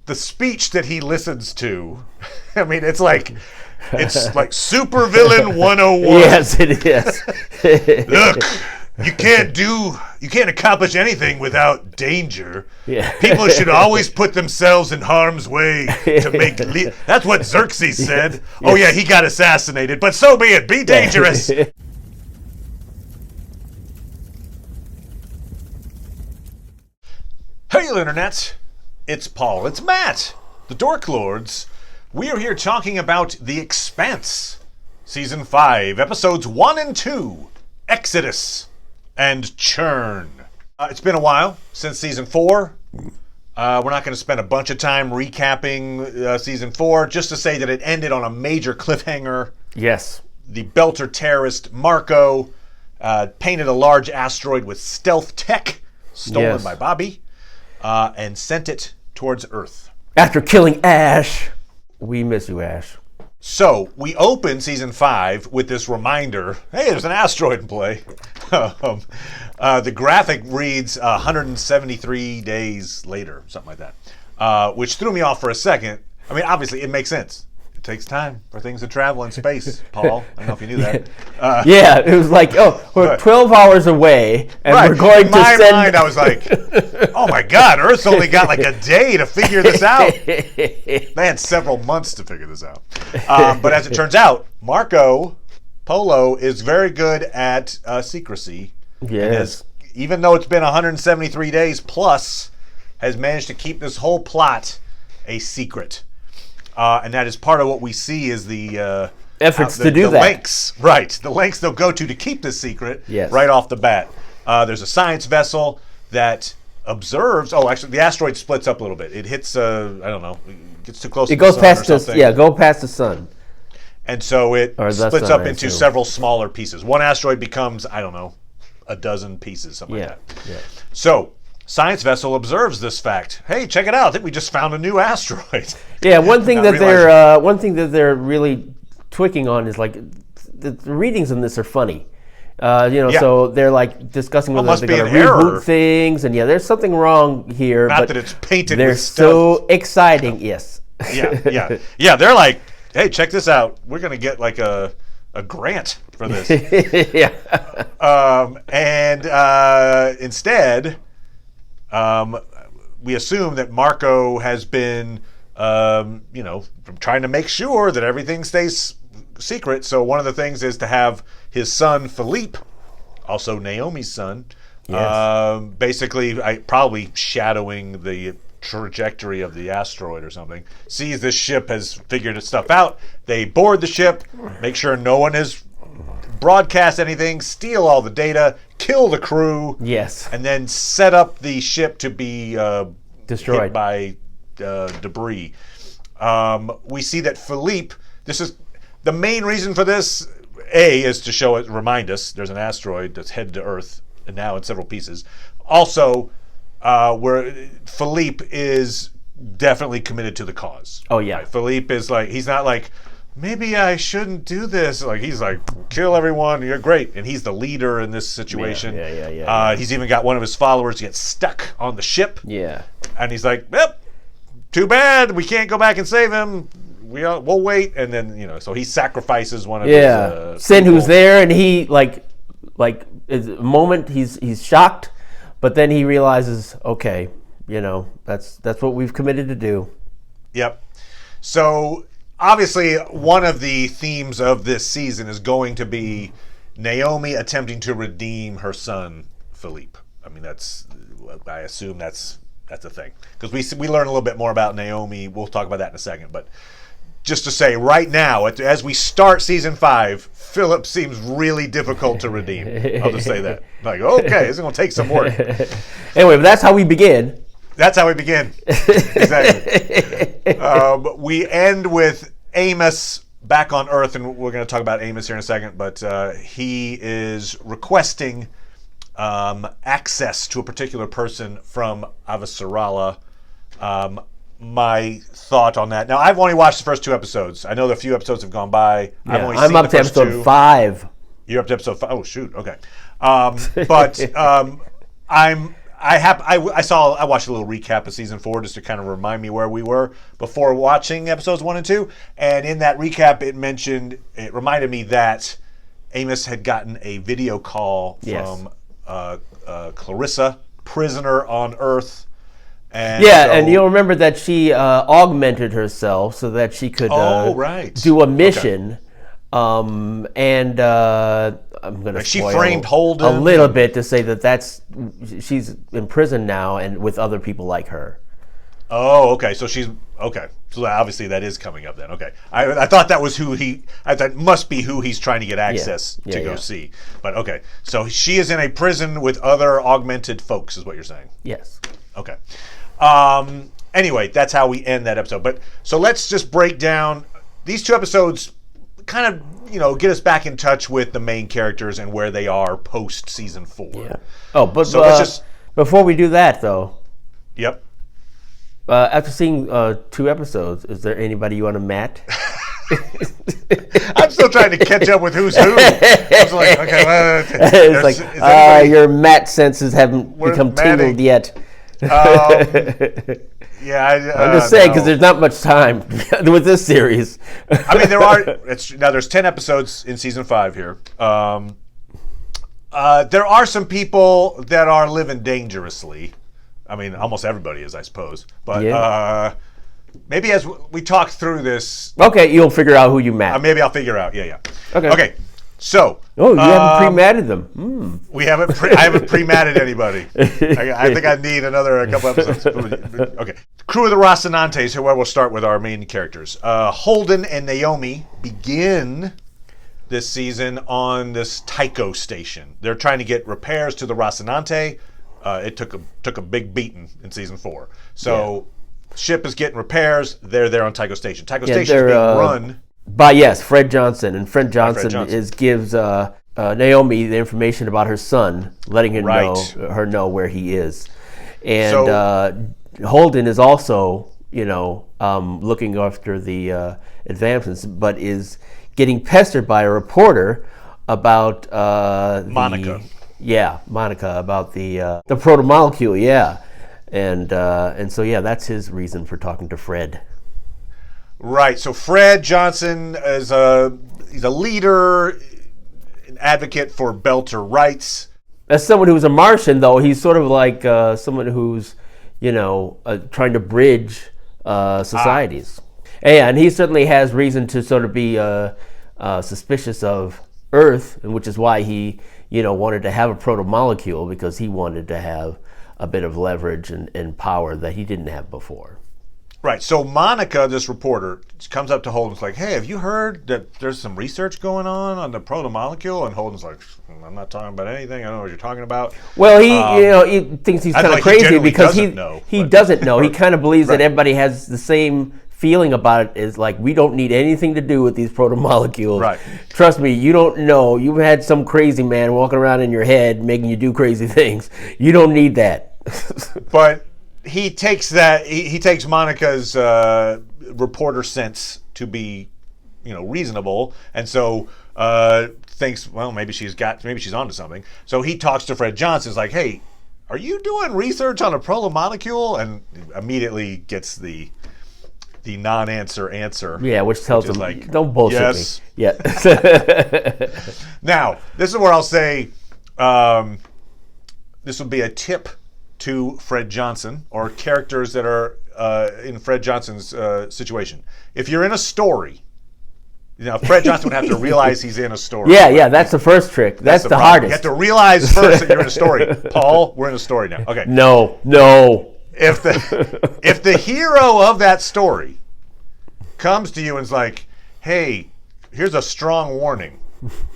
the speech that he listens to, I mean, it's like Supervillain 101. Yes, it is. Look, you can't accomplish anything without danger. Yeah. People should always put themselves in harm's way to make that's what Xerxes said. Oh yeah, he got assassinated, but so be it. Be dangerous. Hey, Internet. It's Paul. It's Matt. The Dork Lords. We are here talking about The Expanse. Season 5, Episodes 1 and 2. Exodus and Churn. It's been a while since Season 4. We're not going to spend a bunch of time recapping Season 4, just to say that it ended on a major cliffhanger. Yes. The Belter terrorist Marco painted a large asteroid with stealth tech, stolen by Bobby, and sent it towards Earth. After killing Ash. We miss you, Ash. So, we open Season 5 with this reminder, hey, there's an asteroid in play. The graphic reads 173 days later, something like that, which threw me off for a second. I mean, obviously, it makes sense. It takes time for things to travel in space, Paul. I don't know if you knew that. Yeah, it was like, we're 12 hours away, and we're going to send... In my mind, I was like, oh my God, Earth's only got like a day to figure this out. They had several months to figure this out. But as it turns out, Marco Polo is very good at secrecy. Yes. Even though it's been 173 days plus, has managed to keep this whole plot a secret. And that is part of what we see is the efforts to do the that. Lengths, right? The lengths they'll go to keep this secret. Yes. Right off the bat. There's a science vessel that observes. Oh, actually, the asteroid splits up a little bit. It hits. I don't know. It gets too close. It to goes the sun past or the something. go past the sun. And so it splits up into assume. several smaller pieces. One asteroid becomes, I don't know, a dozen pieces, something like that. Yeah. So. Science vessel observes this fact. Hey, check it out! I think we just found a new asteroid. Yeah, one thing that they're really tweaking on is like the readings in this are funny. So they're like discussing whether they're going to reboot things, and there's something wrong here. Not but that it's painted. They're with stealth. so exciting. Yes. Yeah. They're like, hey, check this out. We're going to get like a grant for this. Instead. We assume that Marco has been, trying to make sure that everything stays secret. So one of the things is to have his son, Philippe, also Naomi's son, basically probably shadowing the trajectory of the asteroid or something, sees this ship has figured its stuff out. They board the ship, make sure no one has broadcast anything, steal all the data, kill the crew, and then set up the ship to be destroyed hit by debris. We see that Philippe, this is the main reason for this, is to remind us there's an asteroid that's headed to Earth, and now in several pieces. Also, where Philippe is definitely committed to the cause. Oh, yeah. Right? Philippe is like, he's not like, maybe I shouldn't do this. Like, he's like, kill everyone, you're great. And he's the leader in this situation. He's even got one of his followers get stuck on the ship. Yeah. And he's like, yep, too bad, we can't go back and save him. We'll wait. And then, so he sacrifices one of his Sin, who's there, and he, like is a moment, he's shocked, but then he realizes, okay, that's what we've committed to do. Yep. So... obviously, one of the themes of this season is going to be Naomi attempting to redeem her son, Philippe. I mean, I assume that's a thing. Because we learn a little bit more about Naomi. We'll talk about that in a second. But just to say, right now, as we start Season 5, Philip seems really difficult to redeem. I'll just say that. Like, okay, this is going to take some work. Anyway, but that's how we begin. That's how we begin. Exactly. We end with Amos back on Earth, and we're going to talk about Amos here in a second, but he is requesting access to a particular person from Avasarala. My thought on that. Now, I've only watched the first 2 episodes. I know that a few episodes have gone by. Yeah, I'm up to episode 5. You're up to episode 5. Oh, shoot. Okay. But I I watched a little recap of season 4 just to kind of remind me where we were before watching episodes 1 and 2. And in that recap, it reminded me that Amos had gotten a video call from Clarissa, prisoner on Earth. And you'll remember that she augmented herself so that she could do a mission. Okay. I'm going to spoil framed Holden a little bit to say that she's in prison now and with other people like her. Oh, okay. So she's okay. So obviously that is coming up then. Okay. I thought that was I thought must be who he's trying to get access to go see. But okay. So she is in a prison with other augmented folks, is what you're saying. Yes. Okay. Anyway, that's how we end that episode. But so let's just break down these 2 episodes. Kind of, get us back in touch with the main characters and where they are post season 4. Yeah. Oh, but so let's just before we do that, though. Yep. After seeing 2 episodes, is there anybody you want to mat? I'm still trying to catch up with who's who. I was like, okay, it's like your mat senses haven't become tingled yet. I'm just saying because there's not much time with this series. I mean, there's 10 episodes in season 5 here. There are some people that are living dangerously. I mean, almost everybody is, I suppose. But maybe as we talk through this, you'll figure out who you mat. Maybe I'll figure out. Yeah. Okay. So. Oh, you haven't pre-matted them. We haven't. I haven't pre-matted anybody. I think I need a couple episodes. Okay. Crew of the Rostenantes, where we'll start with our main characters. Holden and Naomi begin this season on this Tycho station. They're trying to get repairs to the Rostenante. It took a big beating in season 4. So ship is getting repairs. They're there on Tycho station. Tycho station is being run by Fred Johnson, and Fred Johnson gives Naomi the information about her son, letting her know where he is, and Holden is also looking after the advancements, but is getting pestered by a reporter about Monica. Monica about the protomolecule, and so that's his reason for talking to Fred. Right. So Fred Johnson is he's a leader, an advocate for Belter rights. As someone who's a Martian, though, he's sort of like someone who's trying to bridge societies. And he certainly has reason to sort of be suspicious of Earth, which is why he wanted to have a protomolecule, because he wanted to have a bit of leverage and power that he didn't have before. Right. So Monica, this reporter, comes up to Holden and is like, hey, have you heard that there's some research going on the protomolecule? And Holden's like, I'm not talking about anything. I don't know what you're talking about. Well, he thinks he's kind of crazy because he doesn't know. He kind of believes that everybody has the same feeling about it, is like, we don't need anything to do with these protomolecules. Right. Trust me, you don't know. You've had some crazy man walking around in your head making you do crazy things. You don't need that. But he takes Monica's reporter sense to be, reasonable, and so thinks, well, maybe she's onto something. So he talks to Fred Johnson. Is like, hey, are you doing research on a protomolecule? And immediately gets the non-answer answer. Yeah, which tells him, like, don't bullshit yes. me. Yeah. Now, this is where I'll say this will be a tip to Fred Johnson, or characters that are in Fred Johnson's situation. If you're in a story, Fred Johnson would have to realize he's in a story. Yeah, that's the first trick. That's the hardest. You have to realize first that you're in a story. Paul, we're in a story now. Okay. No. If the hero of that story comes to you and is like, hey, here's a strong warning.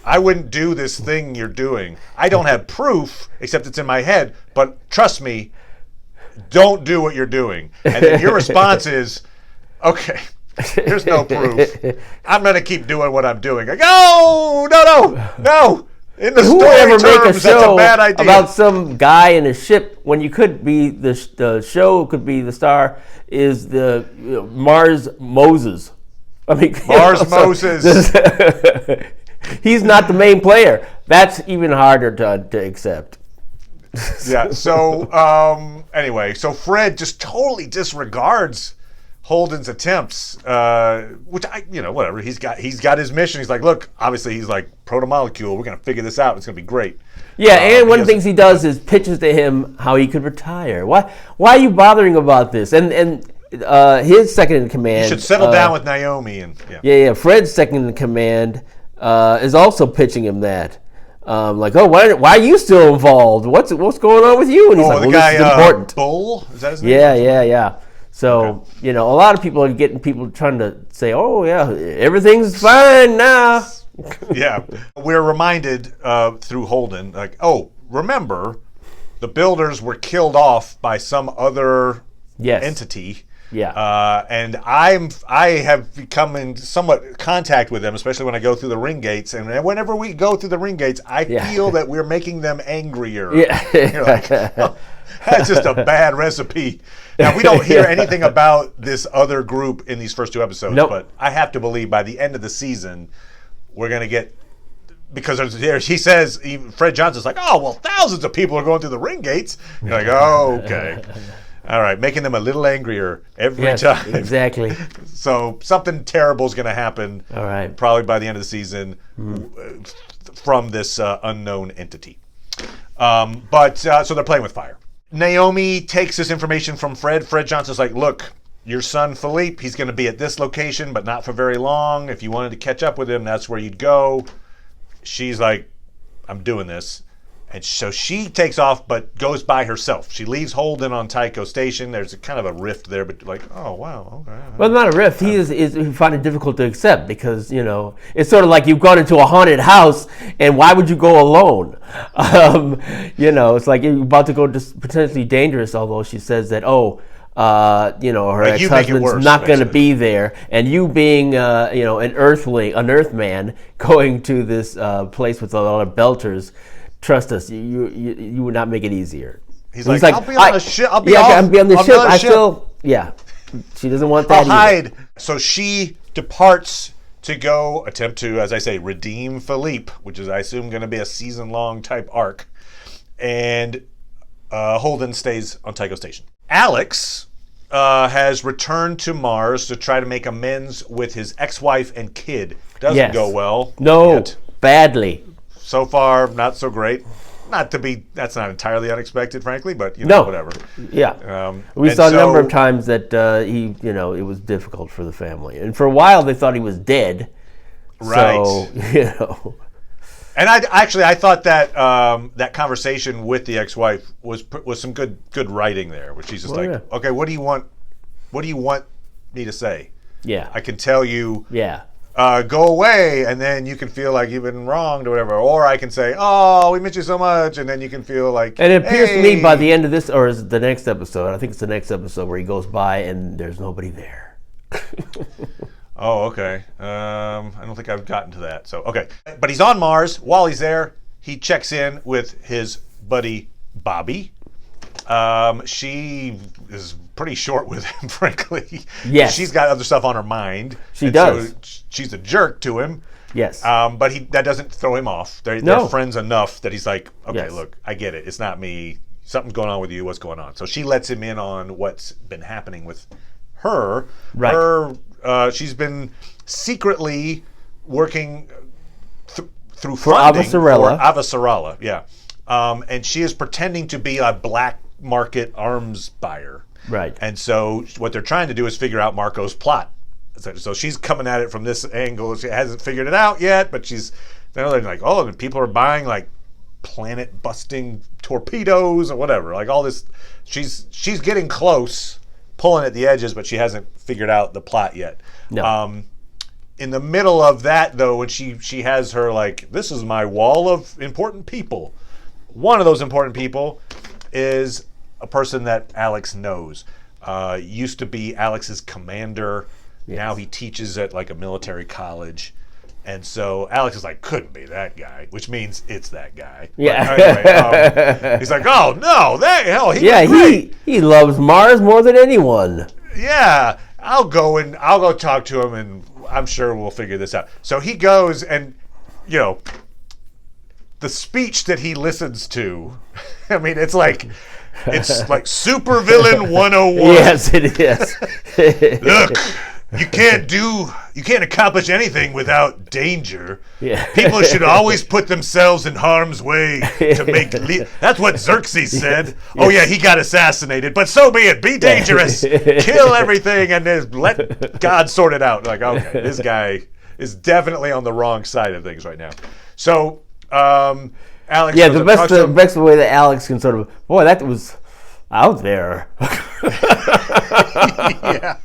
I wouldn't do this thing you're doing. I don't have proof, except it's in my head, but trust me, don't do what you're doing. And then your response is, okay, there's no proof. I'm going to keep doing what I'm doing. Like, no. In the story terms, that's a bad idea. About some guy in a ship, when you could be the show could be the star, is the Mars Moses. I mean, Moses. He's not the main player. That's even harder to accept. Yeah. So anyway, so Fred just totally disregards Holden's attempts, which whatever. He's got his mission. He's like, look, obviously he's like proto-molecule. We're gonna figure this out. It's gonna be great. Yeah, and one of the things he does is pitches to him how he could retire. Why are you bothering about this? And his second in command. You should settle down with Naomi and yeah. Fred's second in command is also pitching him that. Like, oh, why are you still involved? What's going on with you? And he's like, well, guy, this is important. Bull? Is that his name? Yeah. So, a lot of people are getting people trying to say, oh, yeah, everything's fine now. Yeah. We're reminded through Holden, like, oh, remember, the builders were killed off by some other entity. Yeah. And I have come in somewhat contact with them, especially when I go through the ring gates. And whenever we go through the ring gates, I feel that we're making them angrier. Yeah. You're like, oh, that's just a bad recipe. Now, we don't hear anything about this other group in these first 2 episodes, but I have to believe by the end of the season, we're going to get, because he says, Fred Johnson's like, oh, well, thousands of people are going through the ring gates. You're like, oh, okay. All right, making them a little angrier every time. Exactly. So something terrible is going to happen. All right. Probably by the end of the season from this unknown entity. So they're playing with fire. Naomi takes this information from Fred. Fred Johnson's like, look, your son Philippe, he's going to be at this location, but not for very long. If you wanted to catch up with him, that's where you'd go. She's like, I'm doing this. And so she takes off, but goes by herself. She leaves Holden on Tycho Station. There's a kind of a rift there, but like, oh, wow, okay. Well, not a rift. He find it difficult to accept because, it's sort of like you've gone into a haunted house, and why would you go alone? It's like you're about to go potentially dangerous, although she says that, her ex-husband's not going to be there, and you being, an earthman going to this place with a lot of belters, trust us, you would not make it easier. He's like, I'll be on the ship. I'll be on the ship. She doesn't want that. I'll hide. So she departs to go attempt to, as I say, redeem Philippe, which is, I assume, going to be a season-long type arc. And Holden stays on Tycho Station. Alex has returned to Mars to try to make amends with his ex-wife and kid. Doesn't go well. No, badly. So far, not so great. That's not entirely unexpected, frankly, but whatever. Yeah. We saw a number of times that it was difficult for the family. And for a while they thought he was dead. Right. So, And I thought that that conversation with the ex-wife was some good writing there, where she's just okay, what do you want me to say? Yeah. I can tell you. Yeah. Go away, and then you can feel like you've been wronged or whatever. Or I can say, oh, we miss you so much, and then you can feel like, and it appears to me by the end of this, or is it the next episode, I think it's the next episode where he goes by and there's nobody there. Oh, okay. I don't think I've gotten to that. So, okay. But he's on Mars. While he's there, he checks in with his buddy, Bobby. She is pretty short with him, frankly. Yes. She's got other stuff on her mind. She does. So she's a jerk to him. Yes. But that doesn't throw him off. They're friends enough that he's like, okay, look, I get it. It's not me. Something's going on with you. What's going on? So she lets him in on what's been happening with her. Right. She's been secretly working through for funding Avasarala. For Avasarala, yeah. And she is pretending to be a black market arms buyer. Right. And so what they're trying to do is figure out Marco's plot. So she's coming at it from this angle. She hasn't figured it out yet, but they're like, oh, and people are buying like planet-busting torpedoes or whatever. Like all this, she's getting close, pulling at the edges, but she hasn't figured out the plot yet. No. In the middle of that, though, when she has her like, this is my wall of important people. One of those important people is a person that Alex knows. Used to be Alex's commander. Yes. Now he teaches at like a military college. And so Alex is like, couldn't be that guy, which means it's that guy. Yeah. Anyway, he's like, oh no, he loves Mars more than anyone. Yeah, I'll go talk to him, and I'm sure we'll figure this out. So he goes, and the speech that he listens to, I mean, it's like supervillain 101. Yes, it is. Look, you can't accomplish anything without danger. Yeah. People should always put themselves in harm's way to make that's what Xerxes said. Oh yeah, he got assassinated, but so be it. Be dangerous. Kill everything and then let God sort it out. Like, okay, this guy is definitely on the wrong side of things right now. So, Alex. Yeah, the best way that Alex can sort of, boy, that was out there. Yeah.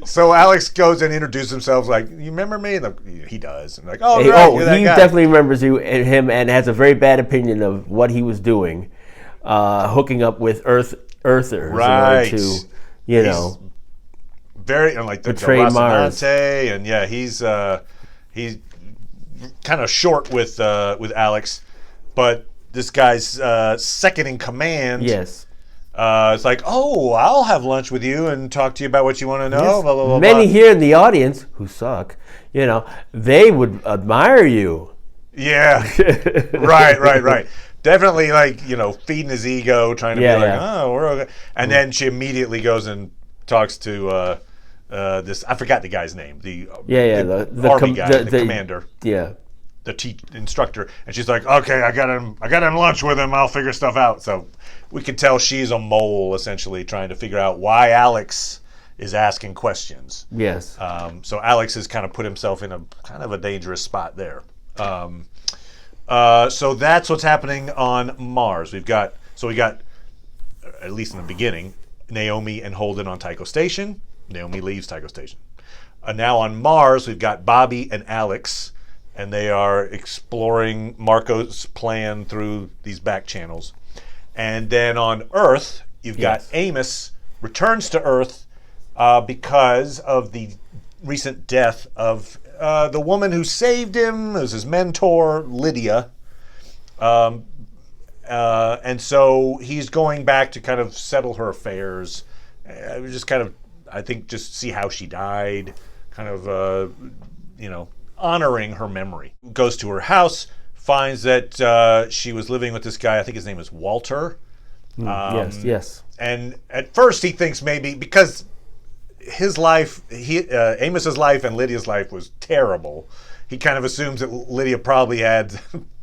So Alex goes and introduces himself, like, you remember me? And he does. And like, oh, right, you're that he guy. Definitely remembers him and has a very bad opinion of what he was doing, hooking up with Earthers right. in order to, very like the Rostenante, and yeah, he's kind of short with Alex, but this guy's second in command. Yes. It's like, oh, I'll have lunch with you and talk to you about what you want to know. Yes. Blah, blah, blah, Many blah. here in the audience who suck, they would admire you. Yeah, right. Definitely, like, feeding his ego, trying to be like, oh, we're okay. And then she immediately goes and talks to this. I forgot the guy's name. The army guy, the commander. Yeah. The instructor, and she's like, okay, I got him lunch with him. I'll figure stuff out. So we can tell she's a mole, essentially trying to figure out why Alex is asking questions. Yes. So Alex has kind of put himself in a kind of a dangerous spot there. So that's what's happening on Mars. We got at least in the beginning, Naomi and Holden on Tycho Station. Naomi leaves Tycho Station. Now on Mars, we've got Bobby and Alex. And they are exploring Marco's plan through these back channels. And then on Earth, you've got Amos returns to Earth because of the recent death of the woman who saved him. It was his mentor, Lydia. And so he's going back to kind of settle her affairs. Just kind of, I think, just see how she died. Kind of, honoring her memory. Goes to her house, finds that she was living with this guy, I think his name is Walter. Yes. And at first he thinks maybe because his life, Amos's life and Lydia's life was terrible, he kind of assumes that Lydia probably had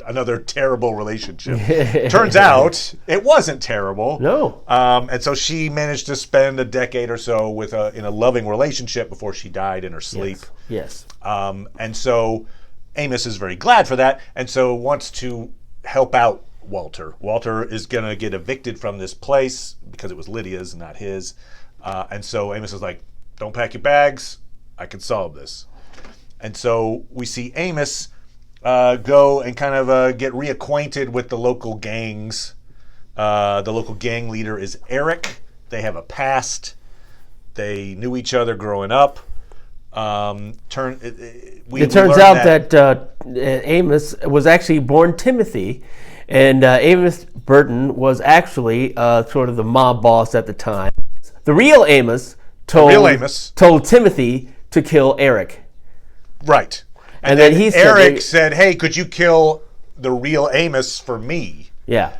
another terrible relationship. Turns out it wasn't terrible. No. And so she managed to spend a decade or so in a loving relationship before she died in her sleep. Yes. And so Amos is very glad for that, and so wants to help out Walter. Walter is going to get evicted from this place because it was Lydia's, not his. And so Amos is like, don't pack your bags. I can solve this. And so we see Amos go and kind of get reacquainted with the local gangs. The local gang leader is Eric. They have a past. They knew each other growing up. It turns out that Amos was actually born Timothy, and Amos Burton was actually sort of the mob boss at the time. The real Amos told Timothy to kill Eric. Right. And then Eric said, hey, could you kill the real Amos for me? Yeah.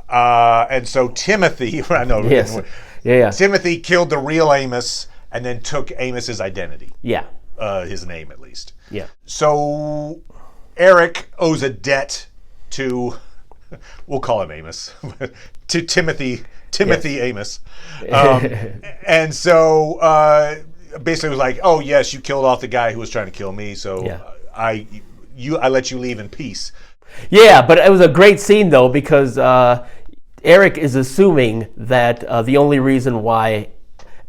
And so Timothy, I know. Yes. Yeah. Timothy killed the real Amos and then took Amos's identity. Yeah. His name, at least. Yeah. So Eric owes a debt to, we'll call him Amos, to Timothy Amos. And so basically was like, oh, yes, you killed off the guy who was trying to kill me, so I let you leave in peace. Yeah, but it was a great scene, though, because Eric is assuming that the only reason why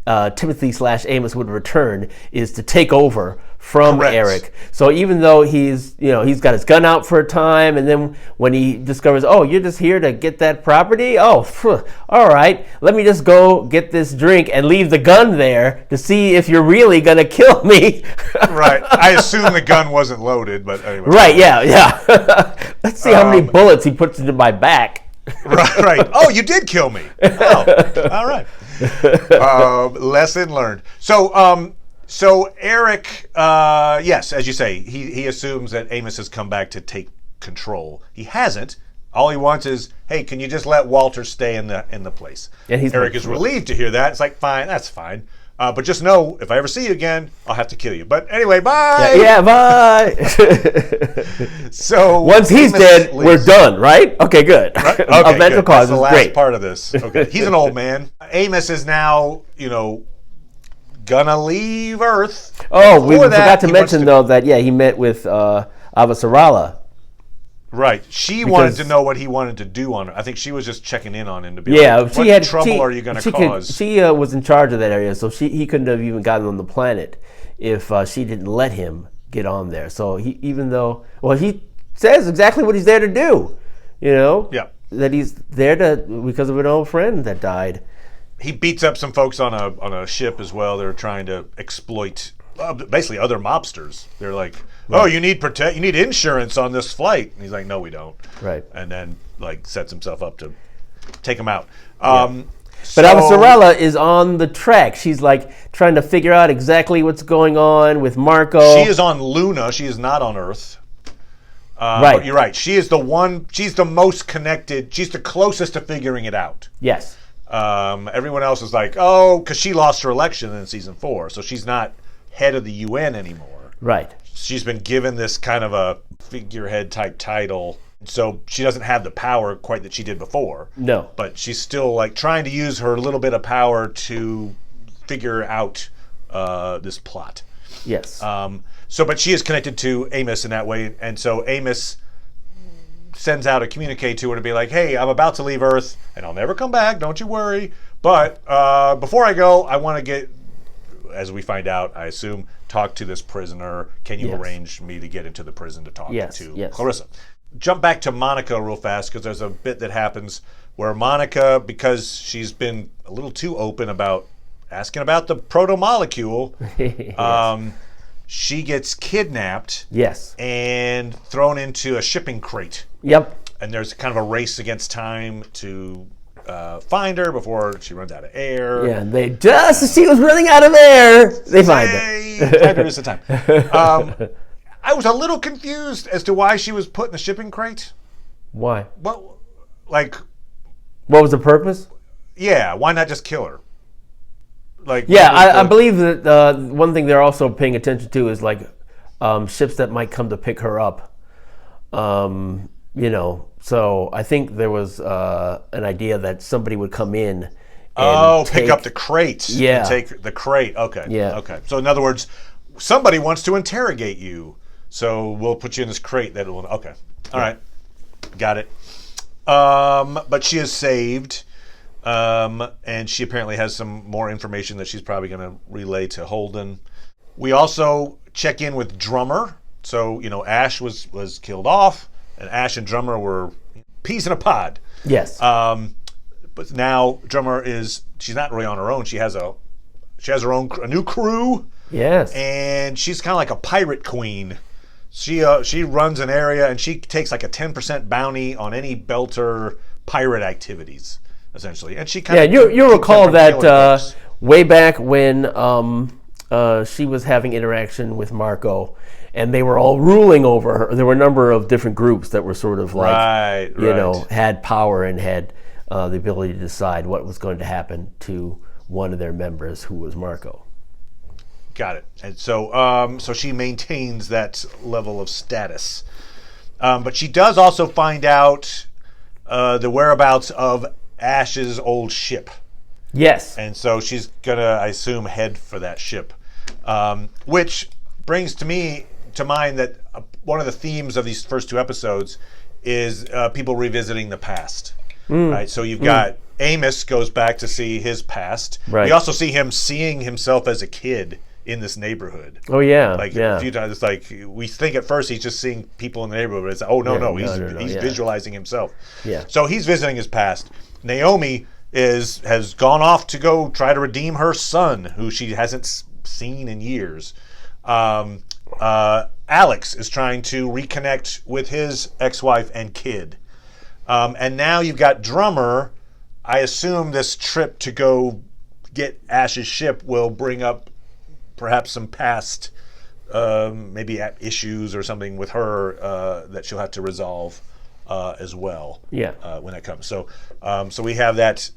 Timothy/Amos would return is to take over from Eric. So even though he's got his gun out for a time, and then when he discovers, oh, you're just here to get that property? Oh, all right, let me just go get this drink and leave the gun there to see if you're really going to kill me. Right. I assume the gun wasn't loaded, but anyway. Right, yeah. Let's see how many bullets he puts into my back. Right. Oh, you did kill me. Oh, all right. Lesson learned. So Eric, yes, as you say, he assumes that Amos has come back to take control. He hasn't. All he wants is, hey, can you just let Walter stay in the place? And Eric is relieved to hear that. It's like, fine, that's fine. But just know, if I ever see you again, I'll have to kill you. But anyway, bye. Yeah, bye. So once he's dead, we're done, right? Okay, good. Right? Okay, Eventual causes, that's the last great. part of this. Okay, he's an old man. Amos is now, gonna leave Earth. Oh, we forgot to mention though that he met with Avasarala. Right. She wanted to know what he wanted to do on her. I think she was just checking in on him to be like, what trouble are you going to cause? She was in charge of that area, so he couldn't have even gotten on the planet if she didn't let him get on there. So he says exactly what he's there to do, Yeah. that he's there because of an old friend that died. He beats up some folks on a ship as well. They're trying to exploit basically other mobsters. They're like, oh, you need insurance on this flight. And he's like, no, we don't. Right. And then sets himself up to take him out. But Avasarala is on the track. She's trying to figure out exactly what's going on with Marco. She is on Luna. She is not on Earth. Right. But you're right. She is the one. She's the most connected. She's the closest to figuring it out. Yes. Everyone else is like, oh, because she lost her election in season 4, so she's not head of the UN anymore. Right. She's been given this kind of a figurehead type title, so she doesn't have the power quite that she did before. No. But she's still trying to use her little bit of power to figure out this plot. Yes. But she is connected to Amos in that way, and so Amos sends out a communique to her to be like, hey, I'm about to leave Earth, and I'll never come back, don't you worry. But before I go, I want to get, as we find out, I assume, talk to this prisoner. Can you arrange me to get into the prison to talk to Clarissa? Jump back to Monica real fast, because there's a bit that happens where Monica, because she's been a little too open about asking about the proto-molecule, she gets kidnapped and thrown into a shipping crate. Yep. And there's kind of a race against time to find her before she runs out of air. Yeah, and just as she was running out of air, they find her. Find her this time. I was a little confused as to why she was put in the shipping crate. Why? What was the purpose? Yeah, why not just kill her? I believe that one thing they're also paying attention to is ships that might come to pick her up. So I think there was an idea that somebody would come in and pick up the crate. Yeah. And take the crate. Okay. Yeah. Okay. So in other words, somebody wants to interrogate you. So we'll put you in this crate that will. Okay. All right. Got it. But she is saved. And she apparently has some more information that she's probably going to relay to Holden. We also check in with Drummer. So, Ash was killed off, and Ash and Drummer were peas in a pod. Yes. But now Drummer she's not really on her own. She has a new crew. Yes. And she's kind of like a pirate queen. She runs an area, and she takes a 10% bounty on any Belter pirate activities, essentially. And she kind of you'll recall that way back when she was having interaction with Marco, and they were all ruling over her. There were a number of different groups that were sort of had power and had the ability to decide what was going to happen to one of their members, who was Marco. Got it. And so she maintains that level of status. But she does also find out the whereabouts of Ash's old ship. Yes. And so she's going to, I assume, head for that ship. Which brings to mind that one of the themes of these first 2 episodes is people revisiting the past. Right? So you've got Amos goes back to see his past. Right. We also see him seeing himself as a kid in this neighborhood. Oh yeah, a few times. It's we think at first he's just seeing people in the neighborhood, but it's he's visualizing himself. Yeah. So he's visiting his past. Naomi has gone off to go try to redeem her son, who she hasn't seen in years. Alex is trying to reconnect with his ex-wife and kid. And now you've got Drummer. I assume this trip to go get Ash's ship will bring up perhaps some past maybe issues or something with her that she'll have to resolve as well. Yeah. When that comes. So we have that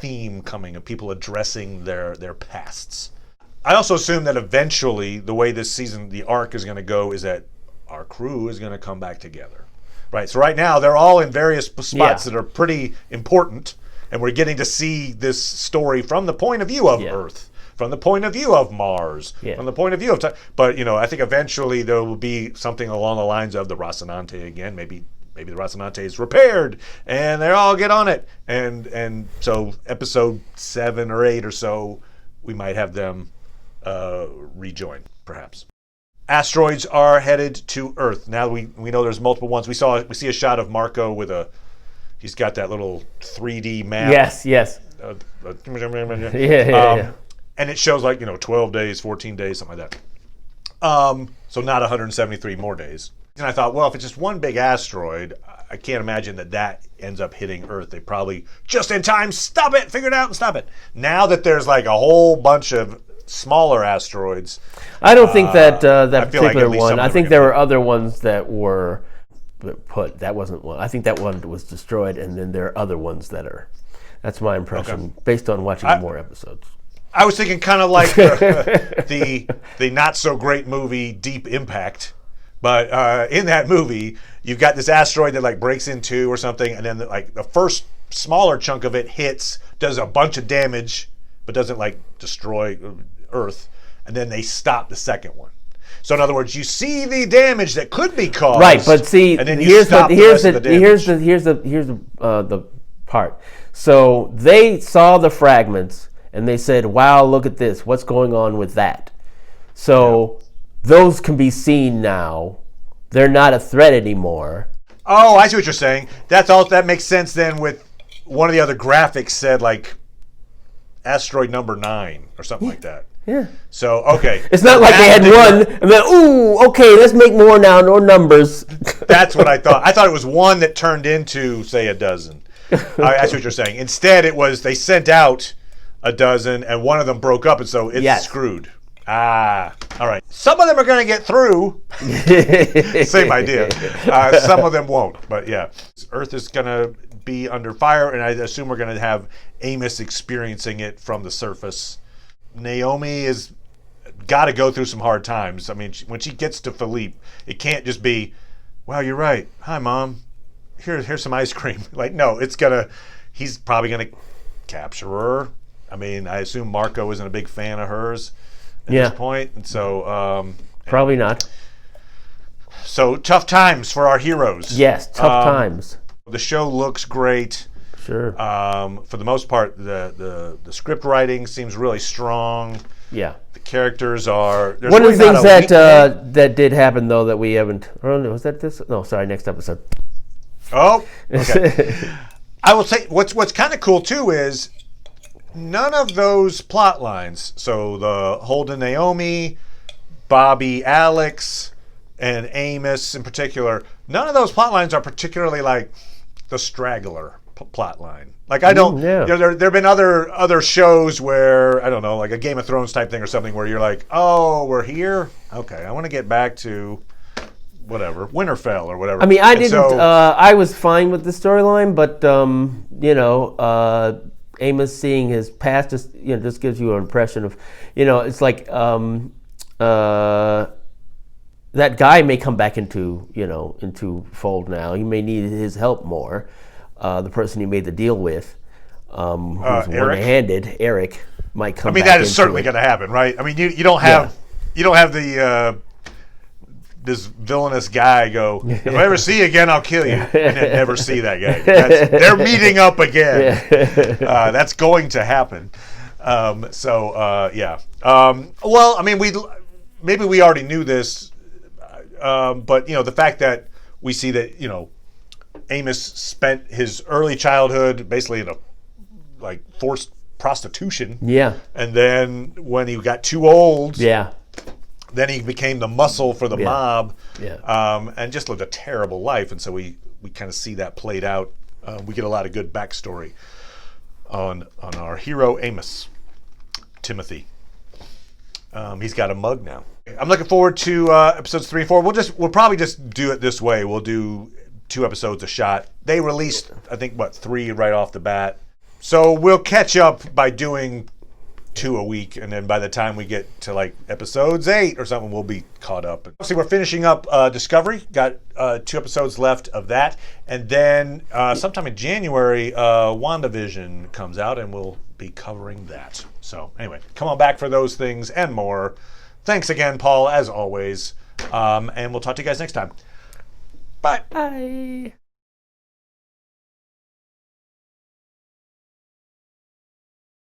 theme coming of people addressing their pasts. I also assume that eventually the way this season, the arc is going to go is that our crew is going to come back together. Right. So right now they're all in various spots that are pretty important, and we're getting to see this story from the point of view of Earth, from the point of view of Mars, from the point of view of time. But I think eventually there will be something along the lines of the Rostenante again. Maybe the Rostenante is repaired and they all get on it. And so episode 7 or 8 or so, we might have them rejoin, perhaps. Asteroids are headed to Earth. Now we know there's multiple ones. We see a shot of Marco with he's got that little 3D map. Yes. Yeah. And it shows 12 days, 14 days, something like that. So not 173 more days. And I thought, well, if it's just one big asteroid, I can't imagine that ends up hitting Earth. They probably just in time stop it, figure it out, and stop it. Now that there's a whole bunch of smaller asteroids, I don't think that particular one. I think there were other ones that were put. That wasn't one. I think that one was destroyed, and then there are other ones that are. That's my impression based on watching more episodes. I was thinking kind of like the not so great movie Deep Impact, but in that movie you've got this asteroid that breaks in two or something, and then the first smaller chunk of it hits, does a bunch of damage, but doesn't destroy Earth, and then they stop the second one. So in other words, you see the damage that could be caused, right? But see, and then here's the part. So they saw the fragments and they said, "Wow, look at this! What's going on with that?" So those can be seen now. They're not a threat anymore. Oh, I see what you're saying. That makes sense then. With one of the other graphics said asteroid number 9 or something like that. Yeah. So, okay. It's not like they had one and then, okay, let's make more now, no numbers. That's what I thought. I thought it was one that turned into, say, a dozen. I see what you're saying. Instead, it was they sent out a dozen and one of them broke up, and so it's screwed. Ah, all right. Some of them are going to get through. Same idea. Some of them won't, but yeah. Earth is going to be under fire, and I assume we're going to have Amos experiencing it from the surface. Naomi is got to go through some hard times. I mean, when she gets to Philippe, it can't just be, "Wow, you're right. Hi, Mom. Here's some ice cream." No, he's probably gonna capture her. I mean, I assume Marco isn't a big fan of hers at this point, and so probably not. So tough times for our heroes. Yes, tough times. The show looks great. Sure. For the most part, the script writing seems really strong. Yeah. The characters are. One of the things that did happen though that we haven't. Oh, was that this? No, sorry. Next episode. Oh. Okay. I will say what's kind of cool too is none of those plot lines. So the Holden Naomi, Bobby Alex, and Amos in particular. None of those plot lines are particularly the straggler plot line. I don't. There have been other shows where I don't know, like a Game of Thrones type thing or something, where you're like, oh, we're here. Okay, I want to get back to whatever Winterfell or whatever. I mean, I didn't. I was fine with the storyline, but Amos seeing his past just gives you an impression of, it's like that guy may come back into fold now. He may need his help more. The person he made the deal with, who's one-handed, Eric, might come back. I mean, that is certainly going to happen, right? I mean, you don't have the this villainous guy go, "If I ever see you again, I'll kill you," and then never see that guy. They're meeting up again. That's going to happen. Well, I mean, maybe we already knew this, but the fact that we see that Amos spent his early childhood basically in a forced prostitution. Yeah. And then when he got too old, then he became the muscle for the mob. Yeah. And just lived a terrible life. And so we kind of see that played out. We get a lot of good backstory on our hero Amos, Timothy. He's got a mug now. I'm looking forward to episodes 3 and 4. We'll probably just do it this way. We'll do 2 episodes a shot. They released, I think, 3 right off the bat. So we'll catch up by doing 2 a week, and then by the time we get to like episodes 8 or something, we'll be caught up. See, we're finishing up Discovery. Got 2 episodes left of that, and then sometime in January, WandaVision comes out, and we'll be covering that. So anyway, come on back for those things and more. Thanks again, Paul, as always, and we'll talk to you guys next time. Bye. Bye.